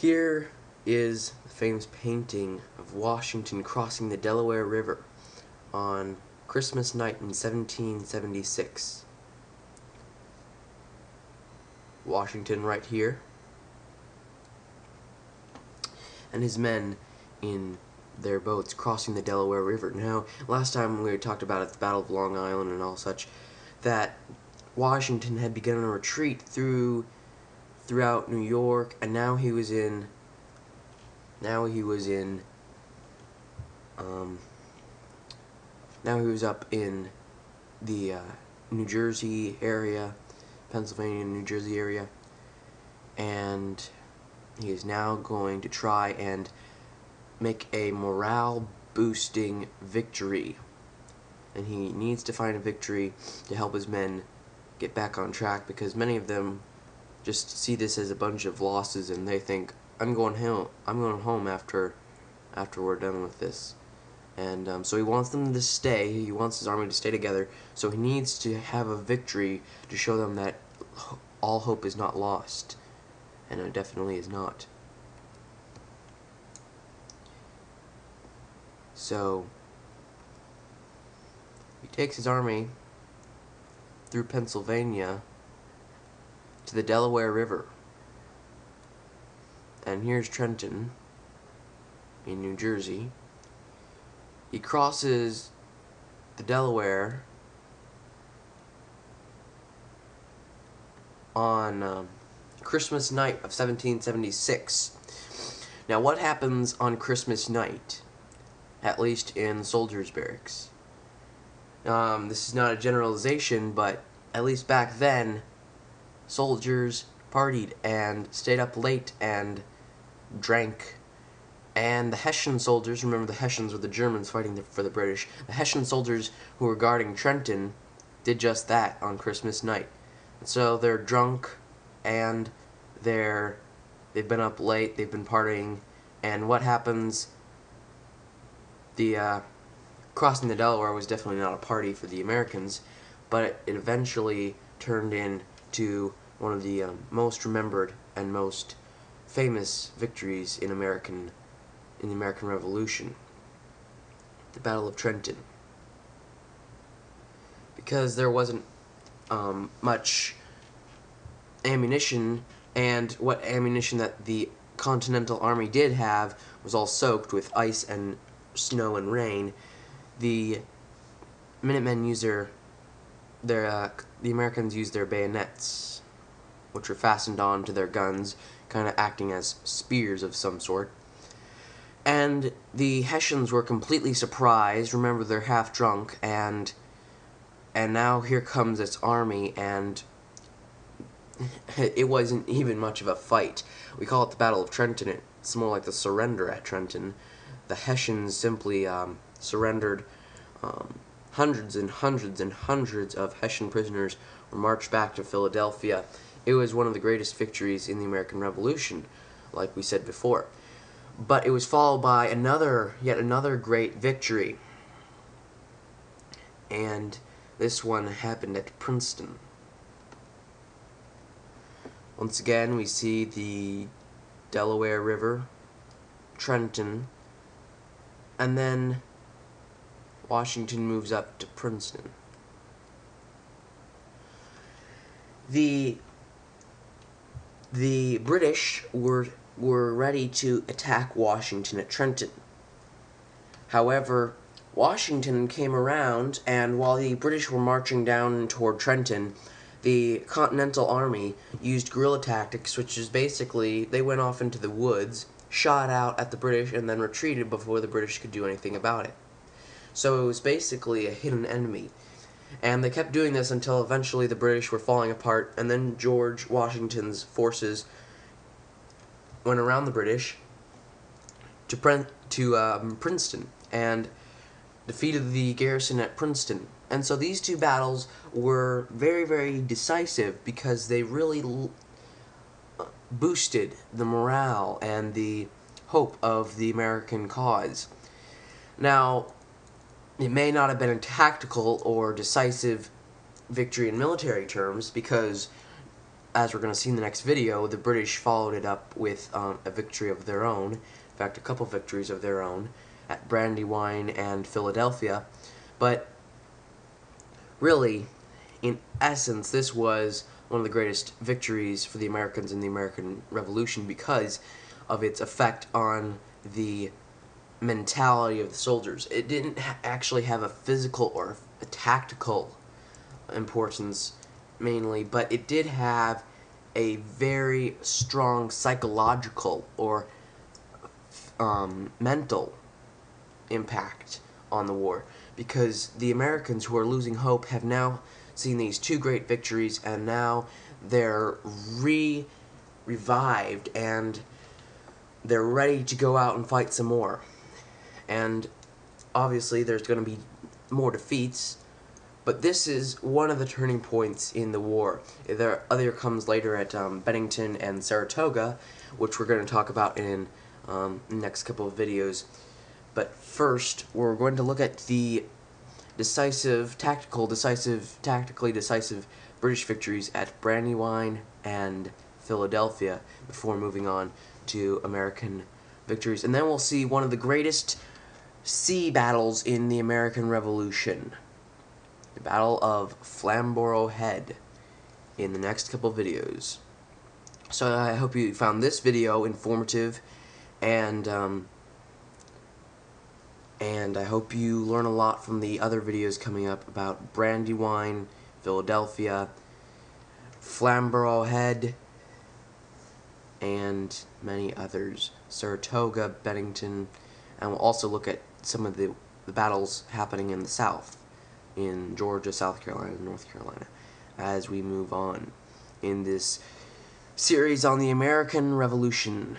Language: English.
Here is the famous painting of Washington crossing the Delaware River on Christmas night in 1776. Washington right here, and his men in their boats crossing the Delaware River. Now, last time we talked about at the Battle of Long Island and all such, that Washington had begun a retreat throughout New York, and now he was up in the New Jersey area, Pennsylvania and New Jersey area, and he is now going to try and make a morale-boosting victory. And he needs to find a victory to help his men get back on track, because many of them just see this as a bunch of losses and they think, I'm going home after we're done with this. And so he wants them to stay. He wants his army to stay together. So he needs to have a victory to show them that all hope is not lost. And it definitely is not. So he takes his army through Pennsylvania to the Delaware River. And here's Trenton in New Jersey. He crosses the Delaware on Christmas night of 1776. Now, what happens on Christmas night, at least in soldiers' barracks? This is not a generalization, but at least back then, soldiers partied and stayed up late and drank. And the Hessian soldiers, remember the Hessians were the Germans fighting for the British, the Hessian soldiers who were guarding Trenton did just that on Christmas night. And so they're drunk, and they've been up late, they've been partying, and what happens? The crossing the Delaware was definitely not a party for the Americans, but it eventually turned into one of the most remembered and most famous victories in the American Revolution, the Battle of Trenton. Because there wasn't much ammunition, and what ammunition that the Continental Army did have was all soaked with ice and snow and rain. The Minutemen used the Americans used their bayonets, which were fastened on to their guns, kind of acting as spears of some sort. And the Hessians were completely surprised. Remember, they're half drunk, and now here comes its army, and it wasn't even much of a fight. We call it the Battle of Trenton. It's more like the surrender at Trenton. The Hessians simply surrendered. Hundreds and hundreds and hundreds of Hessian prisoners were marched back to Philadelphia. It was one of the greatest victories in the American Revolution, like we said before. But it was followed by yet another great victory. And this one happened at Princeton. Once again, we see the Delaware River, Trenton, and then Washington moves up to Princeton. The British were ready to attack Washington at Trenton. However, Washington came around, and while the British were marching down toward Trenton, the Continental Army used guerrilla tactics, which is basically they went off into the woods, shot out at the British, and then retreated before the British could do anything about it. So it was basically a hidden enemy. And they kept doing this until eventually the British were falling apart, and then George Washington's forces went around the British to Princeton and defeated the garrison at Princeton. And so these two battles were very, very decisive, because they really boosted the morale and the hope of the American cause. Now, it may not have been a tactical or decisive victory in military terms, because as we're going to see in the next video, the British followed it up with a victory of their own. In fact, a couple victories of their own at Brandywine and Philadelphia. But really, in essence, this was one of the greatest victories for the Americans in the American Revolution because of its effect on the mentality of the soldiers. It didn't actually have a physical or a tactical importance mainly, but it did have a very strong psychological or mental impact on the war, because the Americans who are losing hope have now seen these two great victories, and now they're revived and they're ready to go out and fight some more. And obviously there's going to be more defeats, but this is one of the turning points in the war. Other comes later at Bennington and Saratoga, which we're going to talk about in the next couple of videos. But first, we're going to look at the tactically decisive British victories at Brandywine and Philadelphia before moving on to American victories. And then we'll see one of the greatest sea battles in the American Revolution, the Battle of Flamborough Head, in the next couple videos. So I hope you found this video informative, and I hope you learn a lot from the other videos coming up about Brandywine, Philadelphia, Flamborough Head, and many others, Saratoga, Bennington, and we'll also look at some of the battles happening in the South, in Georgia, South Carolina, and North Carolina, as we move on in this series on the American Revolution.